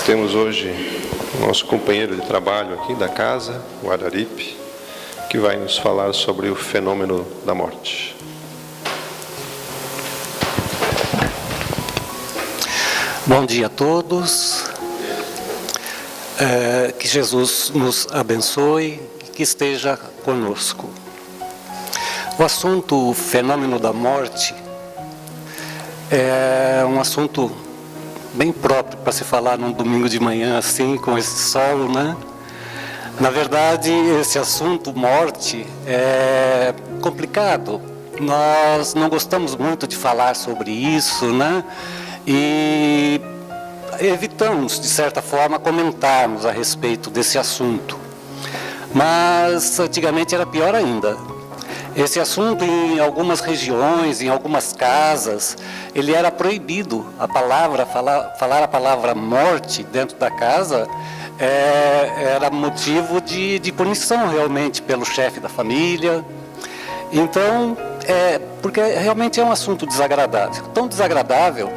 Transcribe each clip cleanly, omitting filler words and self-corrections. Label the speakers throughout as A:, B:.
A: Temos hoje o nosso companheiro de trabalho aqui da casa, o Araripe, que vai nos falar sobre o fenômeno da morte.
B: Bom dia a todos. Que Jesus nos abençoe e que esteja conosco. O assunto, o fenômeno da morte, é um assunto bem próprio para se falar num domingo de manhã assim, com esse sol, né? Na verdade, esse assunto, morte, é complicado. Nós não gostamos muito de falar sobre isso, né? E evitamos, de certa forma, comentarmos a respeito desse assunto. Mas, antigamente, era pior ainda. Esse assunto, em algumas regiões, em algumas casas, ele era proibido. A palavra, falar a palavra morte dentro da casa era motivo de punição, realmente, pelo chefe da família. Então, porque realmente é um assunto desagradável. Tão desagradável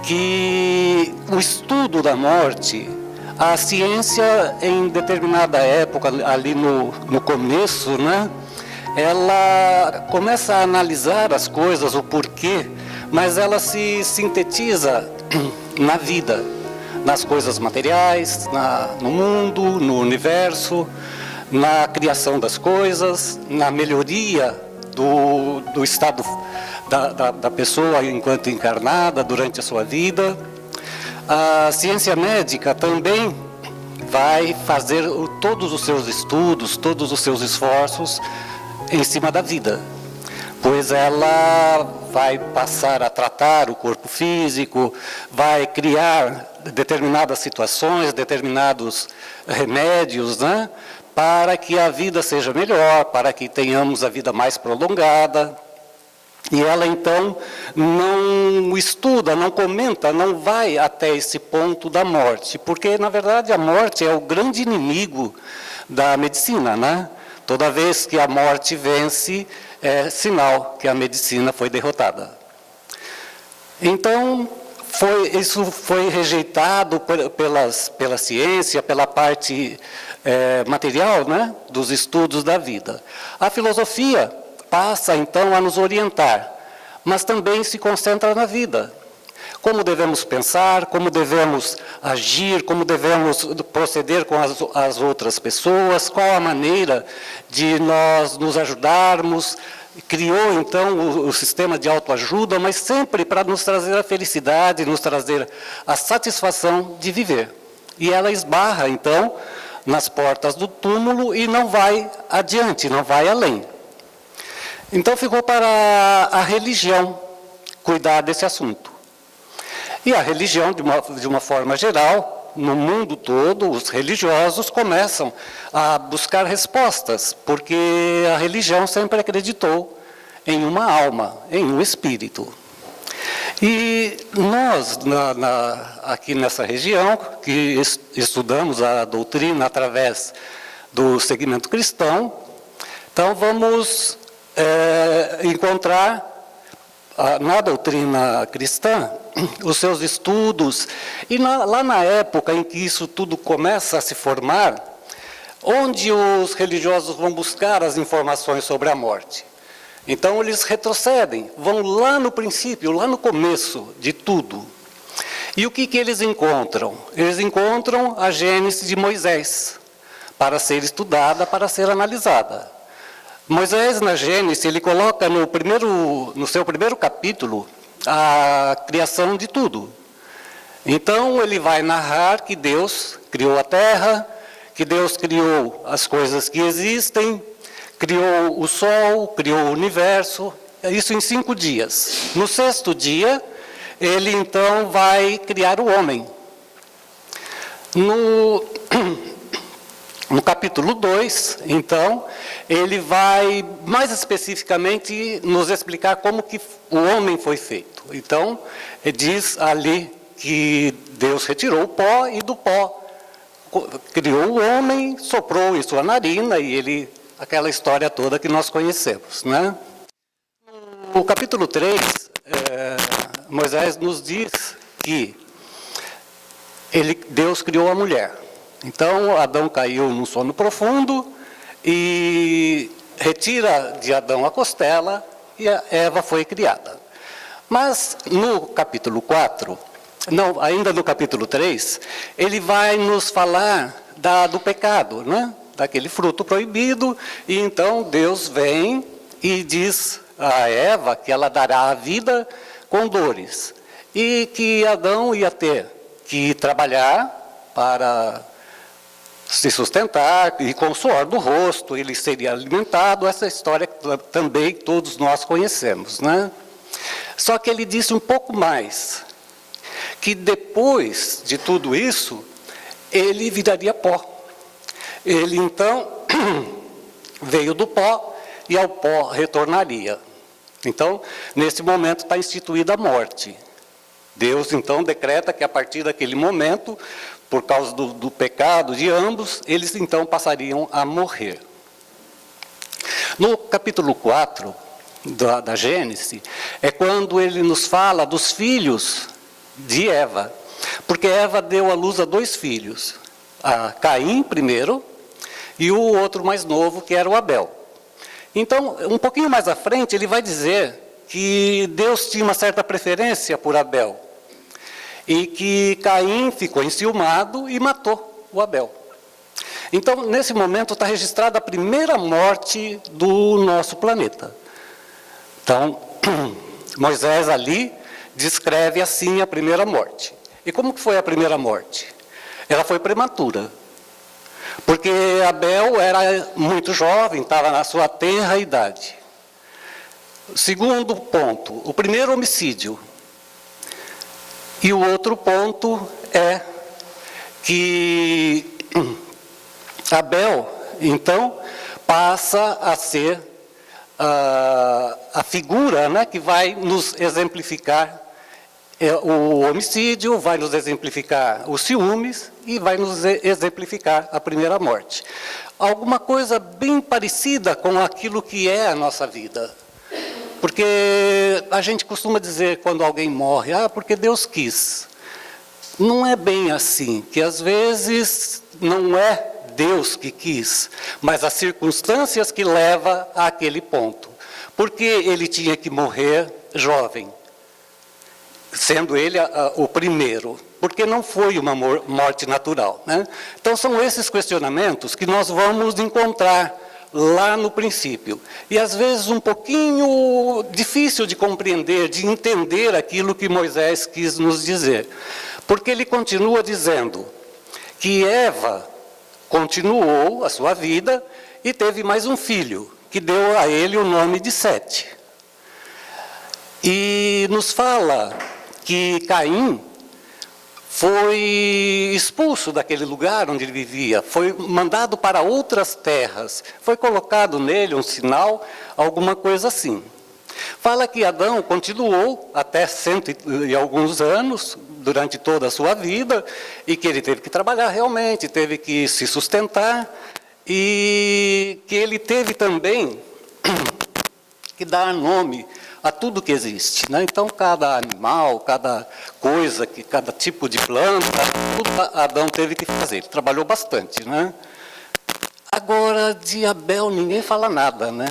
B: que o estudo da morte, a ciência, em determinada época, ali no começo, né? Ela começa a analisar as coisas, o porquê, mas ela se sintetiza na vida, nas coisas materiais, no mundo, no universo, na criação das coisas, na melhoria do estado da pessoa enquanto encarnada durante a sua vida. A ciência médica também vai fazer todos os seus estudos, todos os seus esforços em cima da vida, pois ela vai passar a tratar o corpo físico, vai criar determinadas situações, determinados remédios, né, para que a vida seja melhor, para que tenhamos a vida mais prolongada. E ela, então, não estuda, não comenta, não vai até esse ponto da morte, porque, na verdade, a morte é o grande inimigo da medicina, né? Toda vez que a morte vence, é sinal que a medicina foi derrotada. Então, isso foi rejeitado pela ciência, pela parte material, né, dos estudos da vida. A filosofia passa, então, a nos orientar, mas também se concentra na vida. Como devemos pensar, como devemos agir, como devemos proceder com as outras pessoas, qual a maneira de nós nos ajudarmos. Criou, então, o sistema de autoajuda, mas sempre para nos trazer a felicidade, nos trazer a satisfação de viver. E ela esbarra, então, nas portas do túmulo e não vai adiante, não vai além. Então, ficou para a religião cuidar desse assunto. E a religião, de uma forma geral, no mundo todo, os religiosos começam a buscar respostas, porque a religião sempre acreditou em uma alma, em um espírito. E nós, aqui nessa região, que estudamos a doutrina através do segmento cristão, então vamos encontrar na doutrina cristã os seus estudos, e lá na época em que isso tudo começa a se formar, onde os religiosos vão buscar as informações sobre a morte. Então eles retrocedem, vão lá no princípio, lá no começo de tudo. E o que eles encontram? Eles encontram a Gênese de Moisés, para ser estudada, para ser analisada. Moisés, na Gênesis, ele coloca no seu primeiro capítulo a criação de tudo. Então, ele vai narrar que Deus criou a terra, que Deus criou as coisas que existem, criou o sol, criou o universo, isso em 5 dias. No 6º dia, ele, então, vai criar o homem. No capítulo 2, então, ele vai, mais especificamente, nos explicar como que o homem foi feito. Então, ele diz ali que Deus retirou o pó e do pó criou o homem, soprou em sua narina, e aquela história toda que nós conhecemos, né? No capítulo 3, Moisés nos diz que Deus criou a mulher. Então, Adão caiu num sono profundo e retira de Adão a costela e a Eva foi criada. Mas no capítulo 4, não, ainda no capítulo 3, ele vai nos falar do pecado, né? Daquele fruto proibido, e então Deus vem e diz a Eva que ela dará a vida com dores, e que Adão ia ter que trabalhar para se sustentar, e com o suor do rosto ele seria alimentado, essa história também todos nós conhecemos, né? Só que ele disse um pouco mais, que depois de tudo isso, ele viraria pó. Ele então veio do pó e ao pó retornaria. Então, nesse momento está instituída a morte. Deus então decreta que a partir daquele momento, por causa do pecado de ambos, eles então passariam a morrer. No capítulo 4 da Gênesis, é quando ele nos fala dos filhos de Eva. Porque Eva deu à luz a 2 filhos. A Caim primeiro, e o outro mais novo, que era o Abel. Então, um pouquinho mais à frente, ele vai dizer que Deus tinha uma certa preferência por Abel. E que Caim ficou enciumado e matou o Abel. Então, nesse momento, está registrada a primeira morte do nosso planeta. Então, Moisés ali descreve assim a primeira morte. E como que foi a primeira morte? Ela foi prematura. Porque Abel era muito jovem, estava na sua tenra idade. Segundo ponto, o primeiro homicídio. E o outro ponto é que Abel, então, passa a ser a figura, né, que vai nos exemplificar o homicídio, vai nos exemplificar os ciúmes e vai nos exemplificar a primeira morte. Alguma coisa bem parecida com aquilo que é a nossa vida. Porque a gente costuma dizer quando alguém morre, porque Deus quis. Não é bem assim, que às vezes não é Deus que quis, mas as circunstâncias que levam àquele ponto. Porque ele tinha que morrer jovem, sendo ele o primeiro, porque não foi uma morte natural, né? Então são esses questionamentos que nós vamos encontrar lá no princípio. E às vezes um pouquinho difícil de compreender, de entender aquilo que Moisés quis nos dizer. Porque ele continua dizendo que Eva continuou a sua vida e teve mais um filho, que deu a ele o nome de Sete. E nos fala que Caim foi expulso daquele lugar onde ele vivia, foi mandado para outras terras, foi colocado nele um sinal, alguma coisa assim. Fala que Adão continuou até 100 e alguns anos, durante toda a sua vida, e que ele teve que trabalhar realmente, teve que se sustentar, e que ele teve também que dar nome a tudo que existe, né? Então, cada animal, cada coisa, cada tipo de planta, tudo Adão teve que fazer. Ele trabalhou bastante, né? Agora, de Abel, ninguém fala nada, né?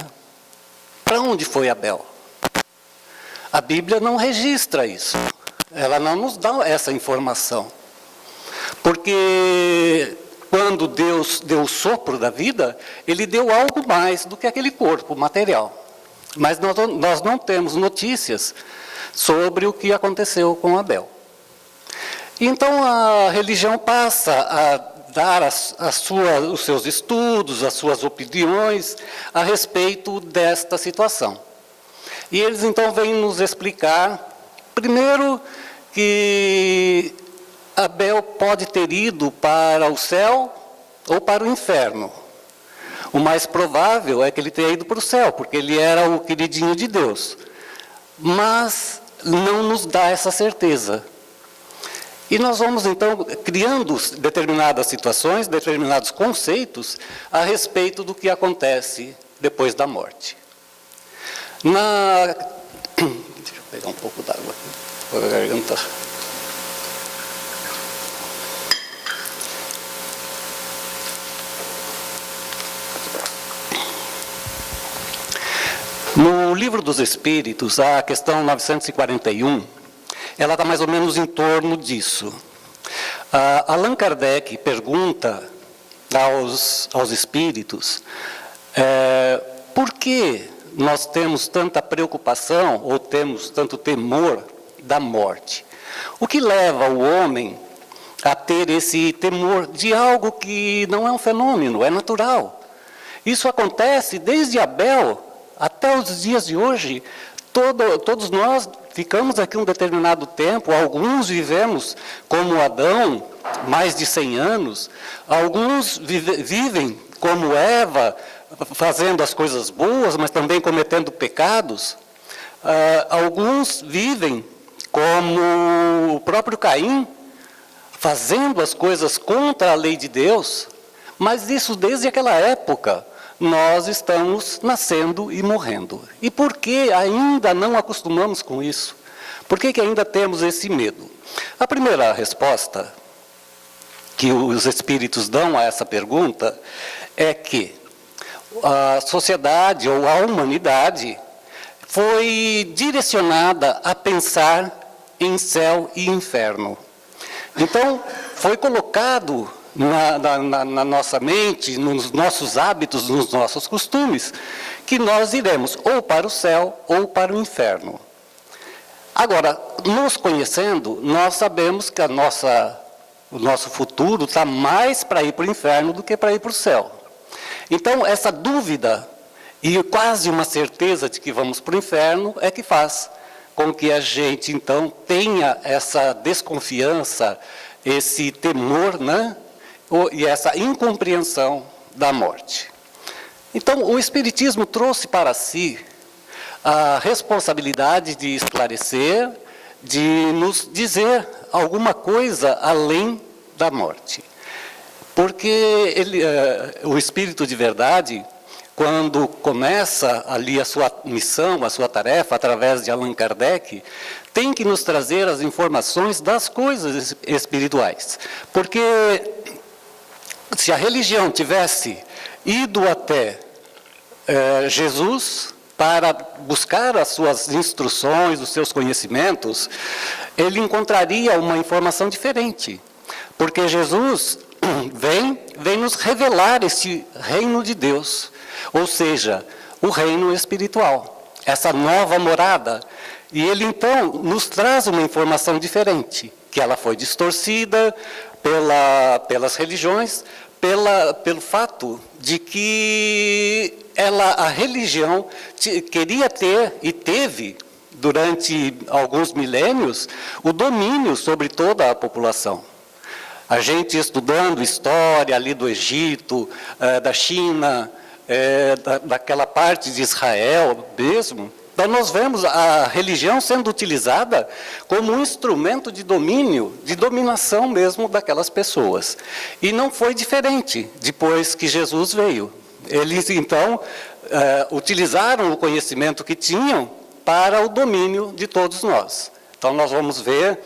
B: Para onde foi Abel? A Bíblia não registra isso. Ela não nos dá essa informação. Porque quando Deus deu o sopro da vida, Ele deu algo mais do que aquele corpo material. Mas nós não temos notícias sobre o que aconteceu com Abel. Então a religião passa a dar os seus estudos, as suas opiniões a respeito desta situação. E eles então vêm nos explicar, primeiro, que Abel pode ter ido para o céu ou para o inferno. O mais provável é que ele tenha ido para o céu, porque ele era o queridinho de Deus. Mas não nos dá essa certeza. E nós vamos, então, criando determinadas situações, determinados conceitos a respeito do que acontece depois da morte. Deixa eu pegar um pouco d'água aqui, para a garganta. Livro dos Espíritos, a questão 941, ela está mais ou menos em torno disso. Allan Kardec pergunta aos espíritos por que nós temos tanta preocupação ou temos tanto temor da morte. O que leva o homem a ter esse temor de algo que não é um fenômeno, é natural. Isso acontece desde Abel até os dias de hoje. Todos nós ficamos aqui um determinado tempo, alguns vivemos como Adão, mais de 100 anos, alguns vivem como Eva, fazendo as coisas boas, mas também cometendo pecados. Alguns vivem como o próprio Caim, fazendo as coisas contra a lei de Deus, mas isso desde aquela época nós estamos nascendo e morrendo. E por que ainda não acostumamos com isso? Por que ainda temos esse medo? A primeira resposta que os espíritos dão a essa pergunta é que a sociedade ou a humanidade foi direcionada a pensar em céu e inferno. Então, foi colocado na nossa mente, nos nossos hábitos, nos nossos costumes, que nós iremos ou para o céu ou para o inferno. Agora, nos conhecendo, nós sabemos que o nosso futuro está mais para ir para o inferno do que para ir para o céu. Então, essa dúvida e quase uma certeza de que vamos para o inferno é que faz com que a gente, então, tenha essa desconfiança, esse temor, né? E essa incompreensão da morte. Então, o Espiritismo trouxe para si a responsabilidade de esclarecer, de nos dizer alguma coisa além da morte. Porque o Espírito de Verdade, quando começa ali a sua missão, a sua tarefa, através de Allan Kardec, tem que nos trazer as informações das coisas espirituais. Porque se a religião tivesse ido até Jesus para buscar as suas instruções, os seus conhecimentos, ele encontraria uma informação diferente. Porque Jesus vem nos revelar esse reino de Deus, ou seja, o reino espiritual, essa nova morada. E ele, então, nos traz uma informação diferente, que ela foi distorcida pelas religiões, pelo fato de que a religião queria ter e teve, durante alguns milênios, o domínio sobre toda a população. A gente estudando história ali do Egito, da China, daquela parte de Israel mesmo, então nós vemos a religião sendo utilizada como um instrumento de domínio, de dominação mesmo daquelas pessoas. E não foi diferente depois que Jesus veio. Eles, então, utilizaram o conhecimento que tinham para o domínio de todos nós. Então, nós vamos ver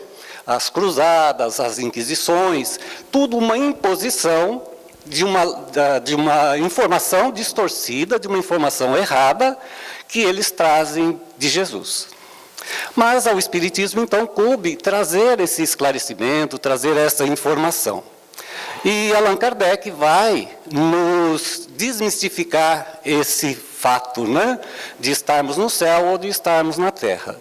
B: as cruzadas, as inquisições, tudo uma imposição de uma informação distorcida, de uma informação errada, que eles trazem de Jesus. Mas ao Espiritismo, então, coube trazer esse esclarecimento, trazer essa informação. E Allan Kardec vai nos desmistificar esse fato, né, de estarmos no céu ou de estarmos na terra.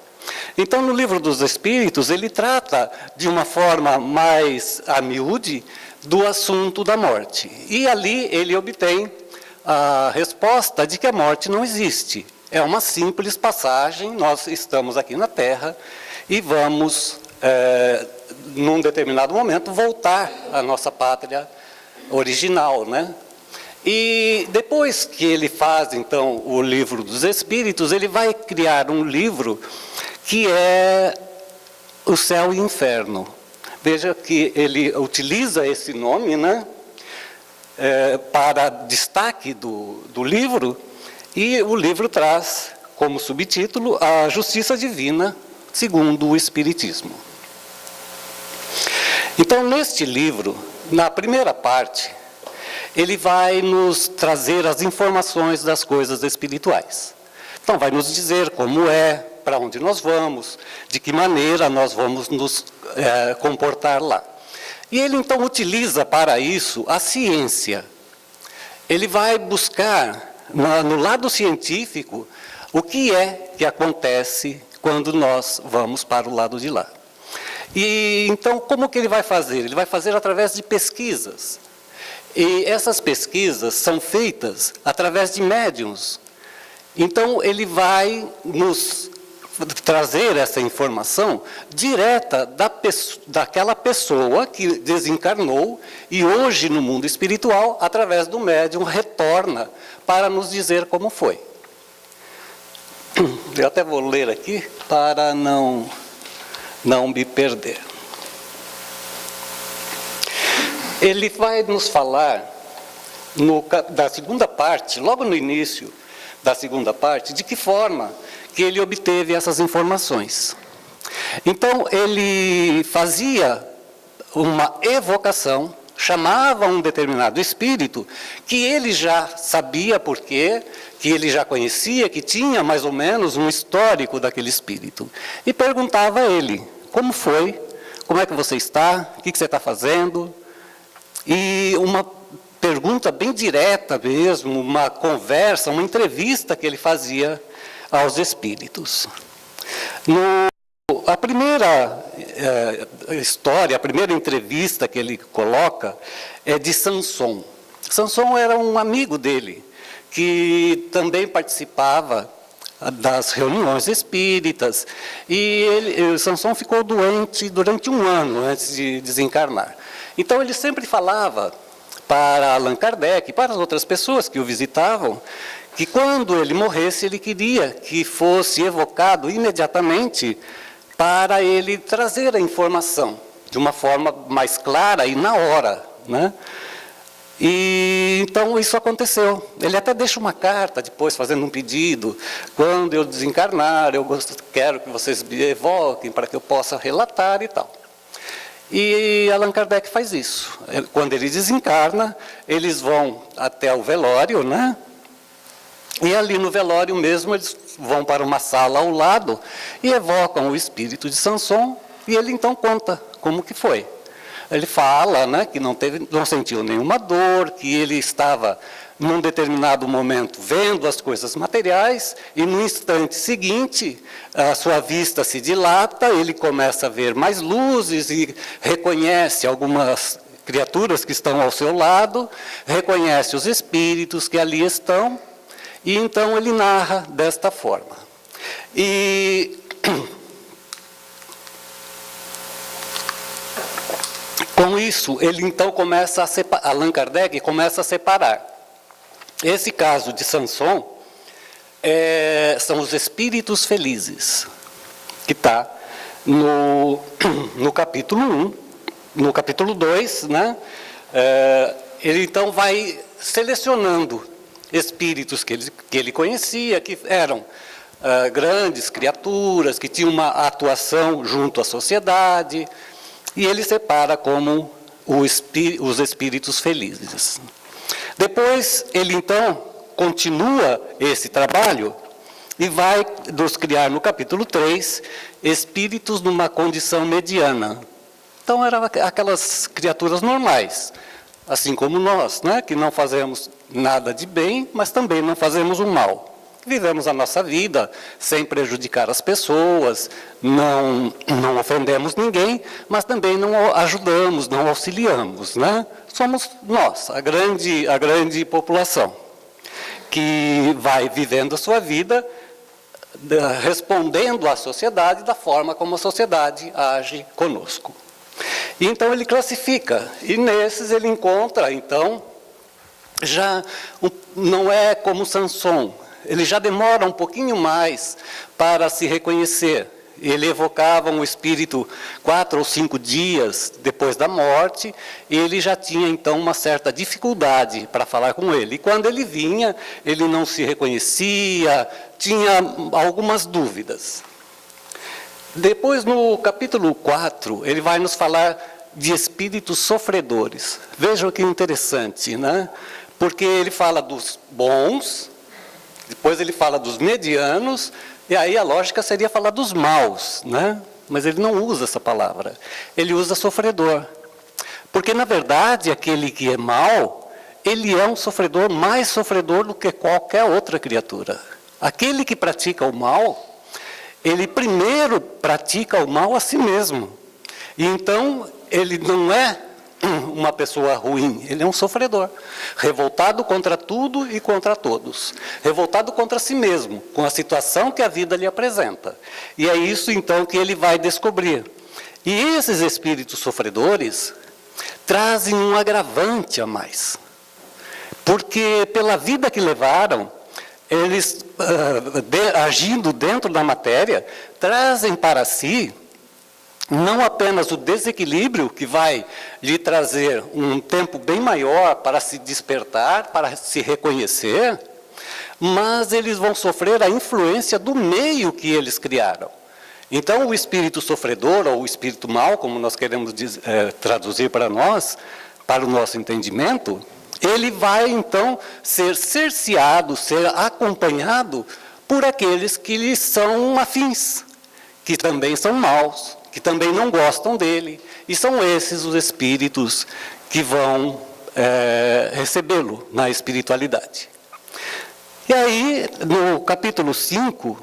B: Então, no Livro dos Espíritos, ele trata de uma forma mais a miúde do assunto da morte. E ali ele obtém a resposta de que a morte não existe. É uma simples passagem, nós estamos aqui na Terra e vamos, num determinado momento, voltar à nossa pátria original, né? E depois que ele faz, então, o Livro dos Espíritos, ele vai criar um livro que é o Céu e o Inferno. Veja que ele utiliza esse nome, né, para destaque do livro, e o livro traz como subtítulo a Justiça Divina segundo o Espiritismo. Então, neste livro, na primeira parte, ele vai nos trazer as informações das coisas espirituais. Então, vai nos dizer como é, para onde nós vamos, de que maneira nós vamos nos comportar lá. E ele, então, utiliza para isso a ciência. Ele vai buscar, no lado científico, o que é que acontece quando nós vamos para o lado de lá. E, então, como que ele vai fazer? Ele vai fazer através de pesquisas. E essas pesquisas são feitas através de médiuns. Então, ele vai nos trazer essa informação direta daquela pessoa que desencarnou e hoje, no mundo espiritual, através do médium, retorna para nos dizer como foi. Eu até vou ler aqui para não me perder. Ele vai nos falar, da segunda parte, logo no início da segunda parte, de que forma que ele obteve essas informações. Então, ele fazia uma evocação, chamava um determinado espírito, que ele já sabia por quê, que ele já conhecia, que tinha mais ou menos um histórico daquele espírito. E perguntava a ele, como foi? Como é que você está? O que você está fazendo? E uma pergunta bem direta mesmo, uma conversa, uma entrevista que ele fazia aos espíritos. A primeira história, a primeira entrevista que ele coloca é de Samson. Samson era um amigo dele, que também participava das reuniões espíritas, e Samson ficou doente durante 1 ano antes de desencarnar. Então ele sempre falava para Allan Kardec, para as outras pessoas que o visitavam, que quando ele morresse, ele queria que fosse evocado imediatamente para ele trazer a informação de uma forma mais clara e na hora, né? E então isso aconteceu. Ele até deixa uma carta depois fazendo um pedido: quando eu desencarnar, quero que vocês me evoquem para que eu possa relatar e tal. E Allan Kardec faz isso. Quando ele desencarna, eles vão até o velório, né? E ali no velório mesmo, eles vão para uma sala ao lado e evocam o espírito de Samson, e ele então conta como que foi. Ele fala, né, que não sentiu nenhuma dor, que ele estava, num determinado momento, vendo as coisas materiais, e no instante seguinte, a sua vista se dilata, ele começa a ver mais luzes e reconhece algumas criaturas que estão ao seu lado, reconhece os espíritos que ali estão, e então ele narra desta forma. E com isso, ele então começa a separar, Allan Kardec começa a separar. Esse caso de Samson são os espíritos felizes, que está no capítulo 1, no capítulo 2, né? Ele então vai selecionando espíritos que ele conhecia, que eram grandes criaturas, que tinham uma atuação junto à sociedade, e ele separa como os espíritos felizes. Depois, ele então continua esse trabalho e vai nos criar no capítulo 3, espíritos numa condição mediana. Então, eram aquelas criaturas normais, assim como nós, né, que não fazemos nada de bem, mas também não fazemos o mal. Vivemos a nossa vida sem prejudicar as pessoas, não ofendemos ninguém, mas também não ajudamos, não auxiliamos, né? Somos nós, a grande população, que vai vivendo a sua vida, respondendo à sociedade da forma como a sociedade age conosco. E então ele classifica, e nesses ele encontra, então, já não é como Samson, ele já demora um pouquinho mais para se reconhecer. Ele evocava um espírito 4 ou 5 dias depois da morte, e ele já tinha, então, uma certa dificuldade para falar com ele. E quando ele vinha, ele não se reconhecia, tinha algumas dúvidas. Depois, no capítulo 4, ele vai nos falar de espíritos sofredores. Vejam que interessante, né? Porque ele fala dos bons Depois ele fala dos medianos, e aí a lógica seria falar dos maus, né? Mas ele não usa essa palavra. Ele usa sofredor. Porque, na verdade, aquele que é mau, ele é um sofredor, mais sofredor do que qualquer outra criatura. Aquele que pratica o mal, ele primeiro pratica o mal a si mesmo. E então, ele não é uma pessoa ruim, ele é um sofredor, revoltado contra tudo e contra todos, revoltado contra si mesmo, com a situação que a vida lhe apresenta. E é isso então que ele vai descobrir. E esses espíritos sofredores trazem um agravante a mais, porque pela vida que levaram, eles, agindo dentro da matéria, trazem para si não apenas o desequilíbrio que vai lhe trazer um tempo bem maior para se despertar, para se reconhecer, mas eles vão sofrer a influência do meio que eles criaram. Então, o espírito sofredor, ou o espírito mau, como nós queremos traduzir para nós, para o nosso entendimento, ele vai, então, ser cerceado, ser acompanhado por aqueles que lhe são afins, que também são maus, que também não gostam dele, e são esses os espíritos que vão recebê-lo na espiritualidade. E aí, no capítulo 5,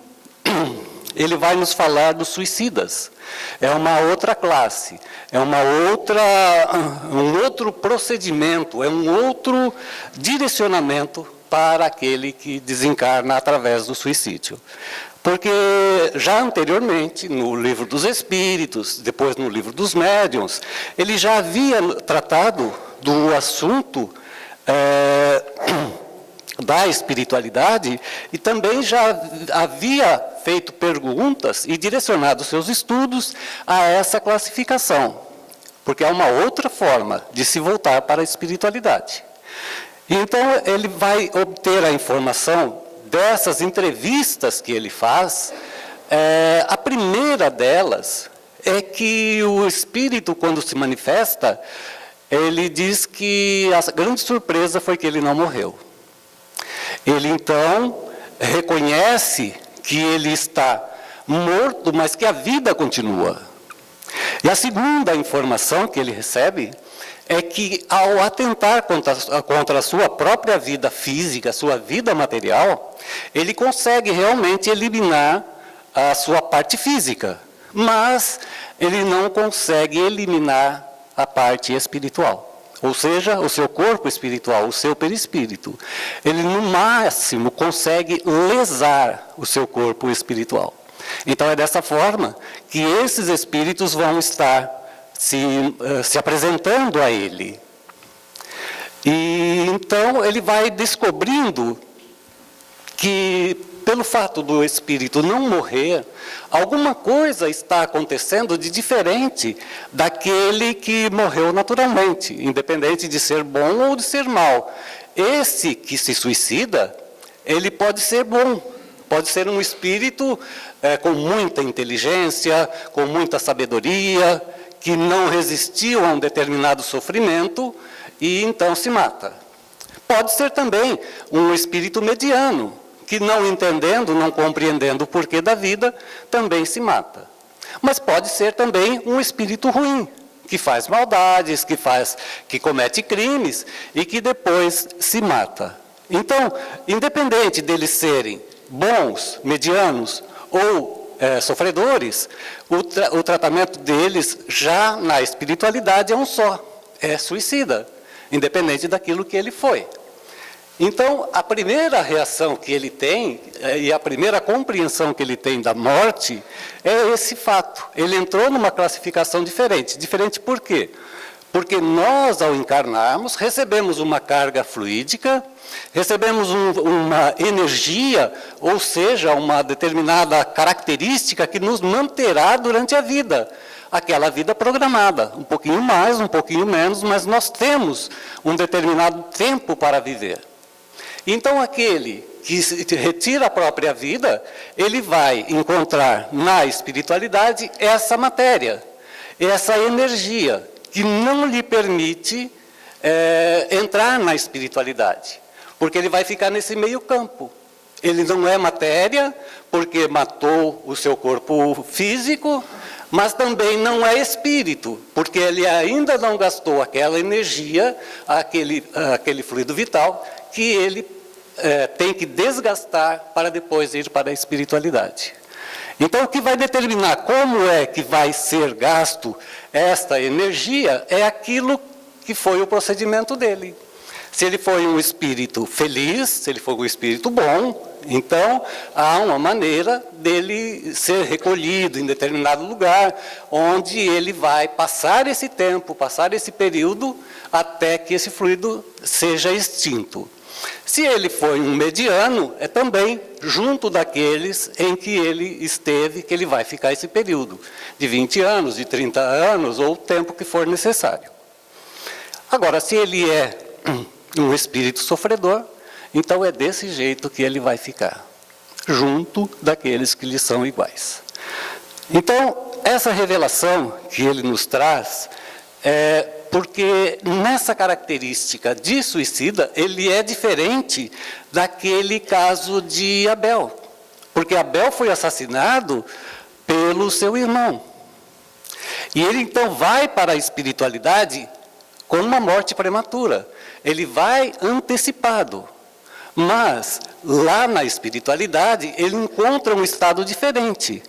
B: ele vai nos falar dos suicidas. É uma outra classe, é um outro procedimento, é um outro direcionamento para aquele que desencarna através do suicídio. Porque já anteriormente, no livro dos Espíritos, depois no livro dos Médiuns, ele já havia tratado do assunto da espiritualidade e também já havia feito perguntas e direcionado seus estudos a essa classificação, porque é uma outra forma de se voltar para a espiritualidade. Então, ele vai obter a informação dessas entrevistas que ele faz. A primeira delas é que o espírito, quando se manifesta, ele diz que a grande surpresa foi que ele não morreu. Ele, então, reconhece que ele está morto, mas que a vida continua. E a segunda informação que ele recebe é que, ao atentar contra a sua própria vida física, a sua vida material, ele consegue realmente eliminar a sua parte física, mas ele não consegue eliminar a parte espiritual. Ou seja, o seu corpo espiritual, o seu perispírito. Ele, no máximo, consegue lesar o seu corpo espiritual. Então, é dessa forma que esses espíritos vão estar se apresentando a ele. E então ele vai descobrindo que, pelo fato do espírito não morrer, alguma coisa está acontecendo de diferente daquele que morreu naturalmente, independente de ser bom ou de ser mau. Esse que se suicida, ele pode ser bom, pode ser um espírito com muita inteligência, com muita sabedoria, que não resistiu a um determinado sofrimento e então se mata. Pode ser também um espírito mediano, que não entendendo, não compreendendo o porquê da vida, também se mata. Mas pode ser também um espírito ruim, que faz maldades, que comete crimes e que depois se mata. Então, independente deles serem bons, medianos ou sofredores, o tratamento deles já na espiritualidade é um só, é suicida, independente daquilo que ele foi. Então, a primeira reação que ele tem, e a primeira compreensão que ele tem da morte, é esse fato. Ele entrou numa classificação diferente. Diferente por quê? Porque nós, ao encarnarmos, recebemos uma carga fluídica, recebemos uma energia, ou seja, uma determinada característica que nos manterá durante a vida. Aquela vida programada, um pouquinho mais, um pouquinho menos, mas nós temos um determinado tempo para viver. Então, aquele que retira a própria vida, ele vai encontrar na espiritualidade essa matéria, essa energia, que não lhe permite entrar na espiritualidade, porque ele vai ficar nesse meio campo. Ele não é matéria, porque matou o seu corpo físico, mas também não é espírito, porque ele ainda não gastou aquela energia, aquele fluido vital, que ele tem que desgastar para depois ir para a espiritualidade. Então, o que vai determinar como é que vai ser gasto esta energia é aquilo que foi o procedimento dele. Se ele foi um espírito feliz, se ele foi um espírito bom, então há uma maneira dele ser recolhido em determinado lugar, onde ele vai passar esse tempo, passar esse período, até que esse fluido seja extinto. Se ele foi um mediano, é também junto daqueles em que ele esteve, que ele vai ficar esse período, de 20 anos, de 30 anos, ou o tempo que for necessário. Agora, se ele é um espírito sofredor, então é desse jeito que ele vai ficar, junto daqueles que lhe são iguais. Então, essa revelação que ele nos traz é porque nessa característica de suicida, ele é diferente daquele caso de Abel. Porque Abel foi assassinado pelo seu irmão. E ele então vai para a espiritualidade com uma morte prematura. Ele vai antecipado. Mas, lá na espiritualidade, ele encontra um estado diferente.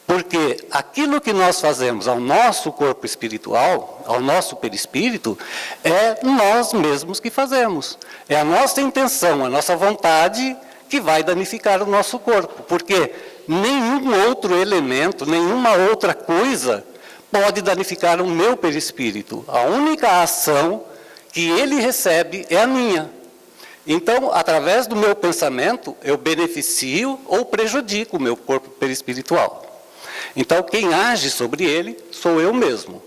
B: Porque aquilo que nós fazemos ao nosso corpo espiritual, ao nosso perispírito, é nós mesmos que fazemos. É a nossa intenção, a nossa vontade que vai danificar o nosso corpo. Porque nenhum outro elemento, nenhuma outra coisa pode danificar o meu perispírito. A única ação que ele recebe é a minha. Então, através do meu pensamento, eu beneficio ou prejudico o meu corpo perispiritual. Então, quem age sobre ele sou eu mesmo.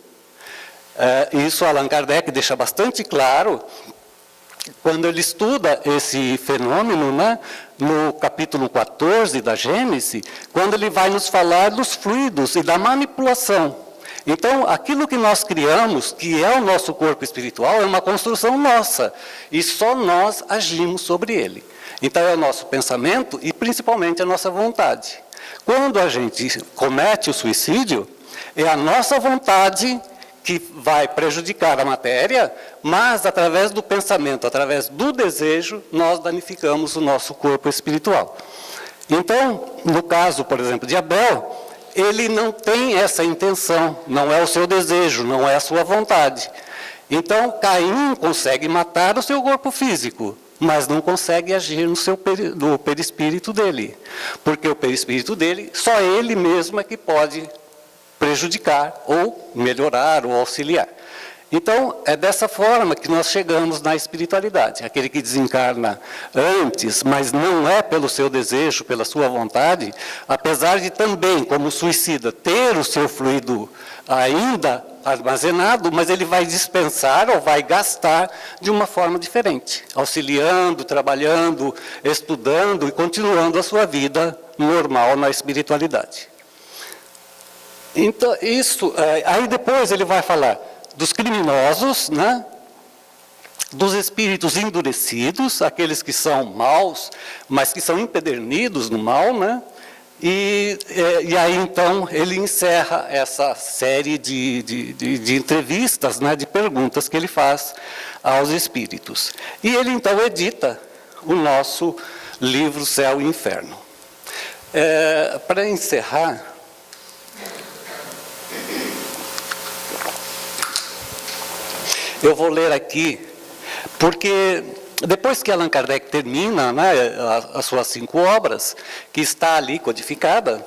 B: Isso Allan Kardec deixa bastante claro quando ele estuda esse fenômeno, né, no capítulo 14 da Gênesis, quando ele vai nos falar dos fluidos e da manipulação. Então, aquilo que nós criamos, que é o nosso corpo espiritual, é uma construção nossa, e só nós agimos sobre ele. Então, é o nosso pensamento e, principalmente, a nossa vontade. Quando a gente comete o suicídio, é a nossa vontade que vai prejudicar a matéria, mas, através do pensamento, através do desejo, nós danificamos o nosso corpo espiritual. Então, no caso, por exemplo, de Abel, ele não tem essa intenção, não é o seu desejo, não é a sua vontade. Então, Caim consegue matar o seu corpo físico, mas não consegue agir no perispírito dele. Porque o perispírito dele, só ele mesmo é que pode prejudicar, ou melhorar, ou auxiliar. Então, é dessa forma que nós chegamos na espiritualidade. Aquele que desencarna antes, mas não é pelo seu desejo, pela sua vontade, apesar de também, como suicida, ter o seu fluido ainda armazenado, mas ele vai dispensar ou vai gastar de uma forma diferente, auxiliando, trabalhando, estudando e continuando a sua vida normal na espiritualidade. Então, aí depois ele vai falar dos criminosos, né? Dos espíritos endurecidos, aqueles que são maus, mas que são empedernidos no mal, né? E aí, então, ele encerra essa série de entrevistas, né, de perguntas que ele faz aos espíritos. E ele, então, edita o nosso livro Céu e Inferno. Para encerrar, eu vou ler aqui, porque depois que Allan Kardec termina, né, as suas 5 obras, que está ali codificada,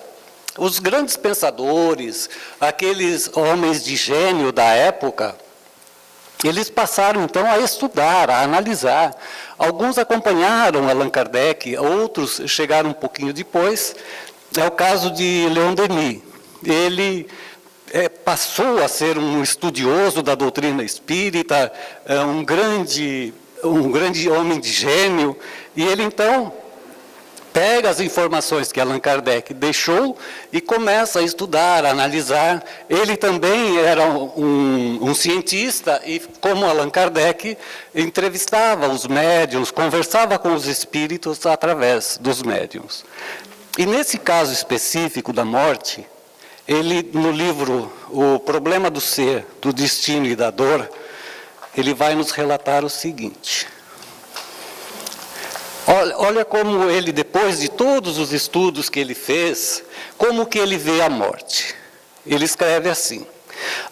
B: os grandes pensadores, aqueles homens de gênio da época, eles passaram então a estudar, a analisar. Alguns acompanharam Allan Kardec, outros chegaram um pouquinho depois. É o caso de Leon Denis. Ele passou a ser um estudioso da doutrina espírita, um grande homem de gênio, e ele então pega as informações que Allan Kardec deixou e começa a estudar, a analisar. Ele também era um cientista e, como Allan Kardec, entrevistava os médiuns, conversava com os espíritos através dos médiuns. E nesse caso específico da morte, ele, no livro O Problema do Ser, do Destino e da Dor, ele vai nos relatar o seguinte. Olha como ele, depois de todos os estudos que ele fez, como que ele vê a morte. Ele escreve assim: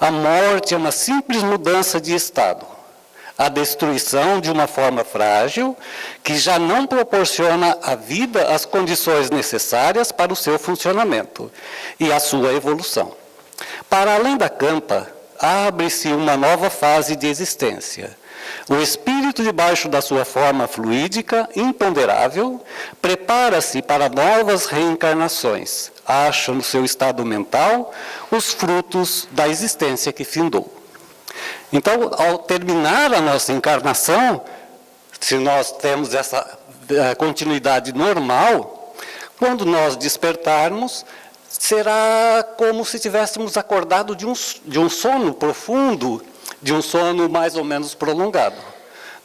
B: a morte é uma simples mudança de estado, a destruição de uma forma frágil que já não proporciona à vida as condições necessárias para o seu funcionamento e a sua evolução. Para além da campa, abre-se uma nova fase de existência. O espírito, debaixo da sua forma fluídica, imponderável, prepara-se para novas reencarnações, acha no seu estado mental os frutos da existência que findou. Então, ao terminar a nossa encarnação, se nós temos essa continuidade normal, quando nós despertarmos, será como se tivéssemos acordado de um sono profundo, de um sono mais ou menos prolongado.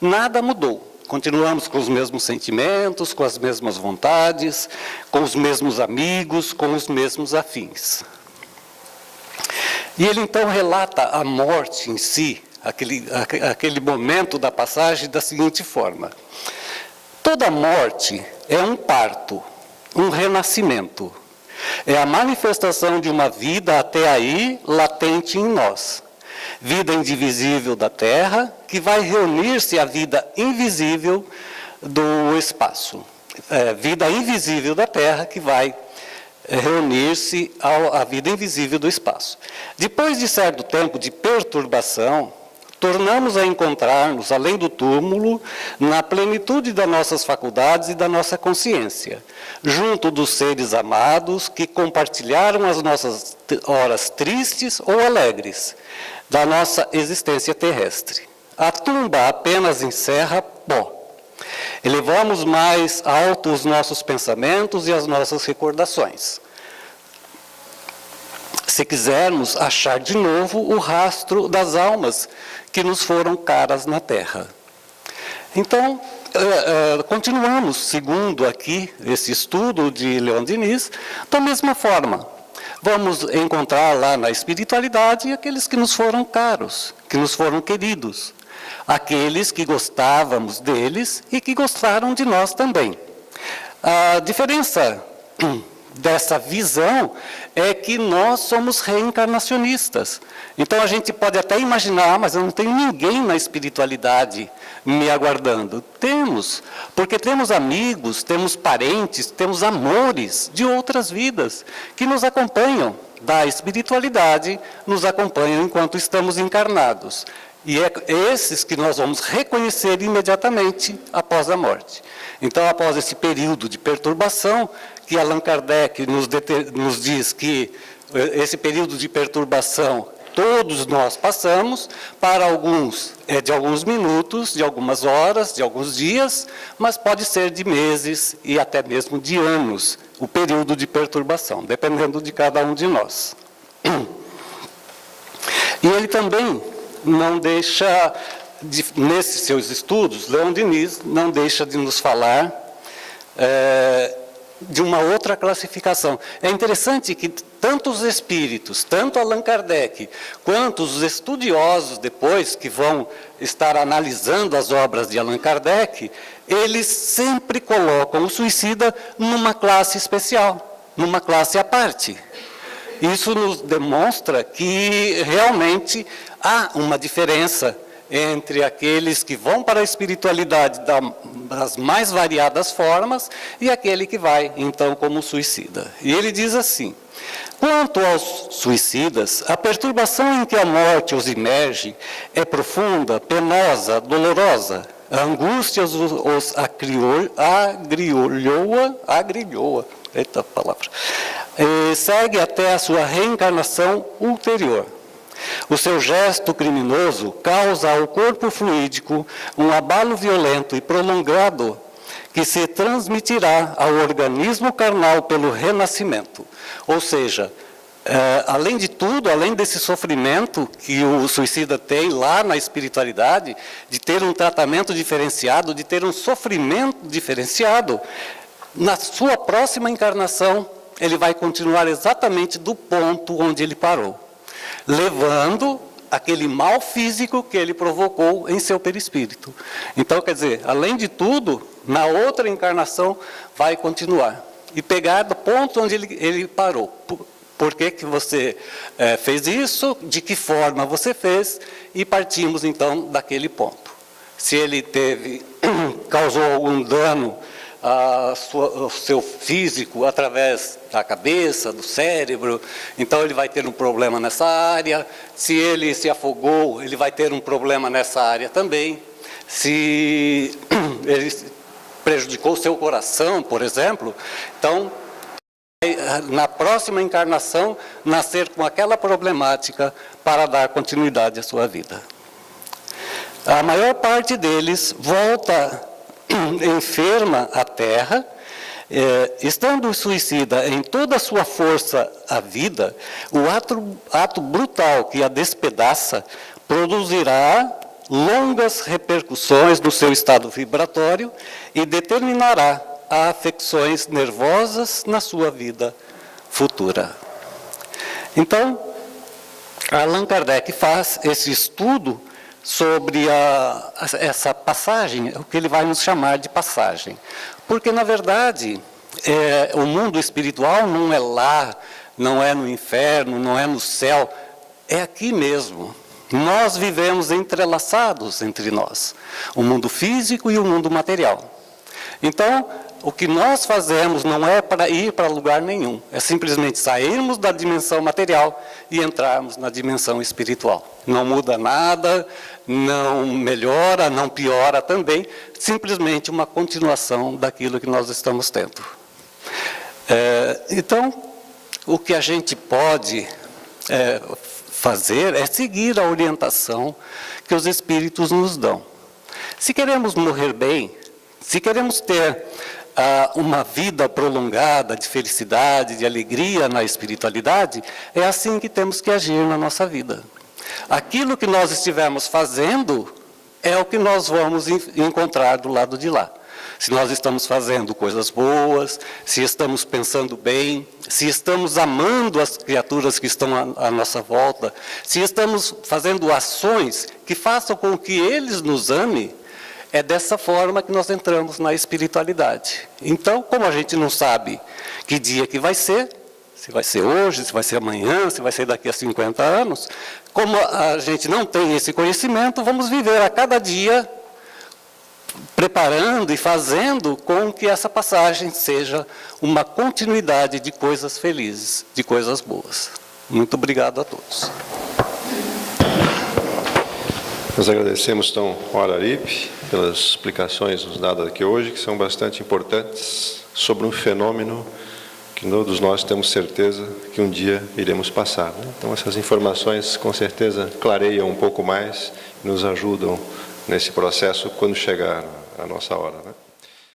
B: Nada mudou. Continuamos com os mesmos sentimentos, com as mesmas vontades, com os mesmos amigos, com os mesmos afins. E ele então relata a morte em si, aquele momento da passagem, da seguinte forma: toda morte é um parto, um renascimento. É a manifestação de uma vida até aí latente em nós. Vida indivisível da Terra, que vai reunir-se à vida invisível do espaço. Vida invisível da Terra, que vai reunir-se à vida invisível do espaço. Depois de certo tempo de perturbação, tornamos a encontrar-nos, além do túmulo, na plenitude das nossas faculdades e da nossa consciência, junto dos seres amados que compartilharam as nossas horas tristes ou alegres da nossa existência terrestre. A tumba apenas encerra pó. Elevamos mais alto os nossos pensamentos e as nossas recordações. Se quisermos achar de novo o rastro das almas que nos foram caras na Terra. Então, continuamos, segundo aqui esse estudo de Leon Denis, da mesma forma. Vamos encontrar lá na espiritualidade aqueles que nos foram caros, que nos foram queridos, aqueles que gostávamos deles e que gostaram de nós também. A diferença dessa visão é que nós somos reencarnacionistas. Então a gente pode até imaginar, mas eu não tenho ninguém na espiritualidade me aguardando. Temos, porque temos amigos, temos parentes, temos amores de outras vidas que nos acompanham da espiritualidade, nos acompanham enquanto estamos encarnados. E é esses que nós vamos reconhecer imediatamente após a morte. Então, após esse período de perturbação, que Allan Kardec nos diz que esse período de perturbação todos nós passamos, para alguns é de alguns minutos, de algumas horas, de alguns dias, mas pode ser de meses e até mesmo de anos, o período de perturbação, dependendo de cada um de nós. E ele também não deixa, nesses seus estudos, Leon Denis não deixa de nos falar de uma outra classificação. É interessante que tanto os espíritos, tanto Allan Kardec, quanto os estudiosos depois, que vão estar analisando as obras de Allan Kardec, eles sempre colocam o suicida numa classe especial, numa classe à parte. Isso nos demonstra que realmente há uma diferença entre aqueles que vão para a espiritualidade das mais variadas formas e aquele que vai, então, como suicida. E ele diz assim: quanto aos suicidas, a perturbação em que a morte os imerge é profunda, penosa, dolorosa. A angústia os agrilhoa, eita palavra, segue até a sua reencarnação ulterior. O seu gesto criminoso causa ao corpo fluídico um abalo violento e prolongado que se transmitirá ao organismo carnal pelo renascimento. Ou seja, além de tudo, além desse sofrimento que o suicida tem lá na espiritualidade, de ter um tratamento diferenciado, de ter um sofrimento diferenciado, na sua próxima encarnação, ele vai continuar exatamente do ponto onde ele parou, levando aquele mal físico que ele provocou em seu perispírito. Então, quer dizer, além de tudo, na outra encarnação vai continuar e pegar do ponto onde ele parou. Por que que você fez isso? De que forma você fez? E partimos, então, daquele ponto. Se ele causou algum dano ao seu físico através da cabeça, do cérebro, então ele vai ter um problema nessa área. Se ele se afogou, ele vai ter um problema nessa área também. Se ele prejudicou o seu coração, por exemplo, então, na próxima encarnação, nascer com aquela problemática para dar continuidade à sua vida. A maior parte deles volta enferma à Terra, estando o suicida em toda a sua força à vida, o ato brutal que a despedaça produzirá longas repercussões no seu estado vibratório e determinará afecções nervosas na sua vida futura. Então, Allan Kardec faz esse estudo sobre essa passagem, o que ele vai nos chamar de passagem. Porque, na verdade, o mundo espiritual não é lá, não é no inferno, não é no céu, é aqui mesmo. Nós vivemos entrelaçados entre nós, o mundo físico e o mundo material. Então, o que nós fazemos não é para ir para lugar nenhum, é simplesmente sairmos da dimensão material e entrarmos na dimensão espiritual. Não muda nada, não melhora, não piora também, simplesmente uma continuação daquilo que nós estamos tendo. Então, o que a gente pode fazer é seguir a orientação que os espíritos nos dão. Se queremos morrer bem, se queremos ter uma vida prolongada de felicidade, de alegria na espiritualidade, é assim que temos que agir na nossa vida. Aquilo que nós estivermos fazendo é o que nós vamos encontrar do lado de lá. Se nós estamos fazendo coisas boas, se estamos pensando bem, se estamos amando as criaturas que estão à nossa volta, se estamos fazendo ações que façam com que eles nos amem, é dessa forma que nós entramos na espiritualidade. Então, como a gente não sabe que dia que vai ser, se vai ser hoje, se vai ser amanhã, se vai ser daqui a 50 anos, como a gente não tem esse conhecimento, vamos viver a cada dia preparando e fazendo com que essa passagem seja uma continuidade de coisas felizes, de coisas boas. Muito obrigado a todos.
A: Nós agradecemos, então, ao Araripe pelas explicações nos dadas aqui hoje, que são bastante importantes sobre um fenômeno que todos nós temos certeza que um dia iremos passar, né? Então, essas informações, com certeza, clareiam um pouco mais e nos ajudam nesse processo quando chegar a nossa hora, né?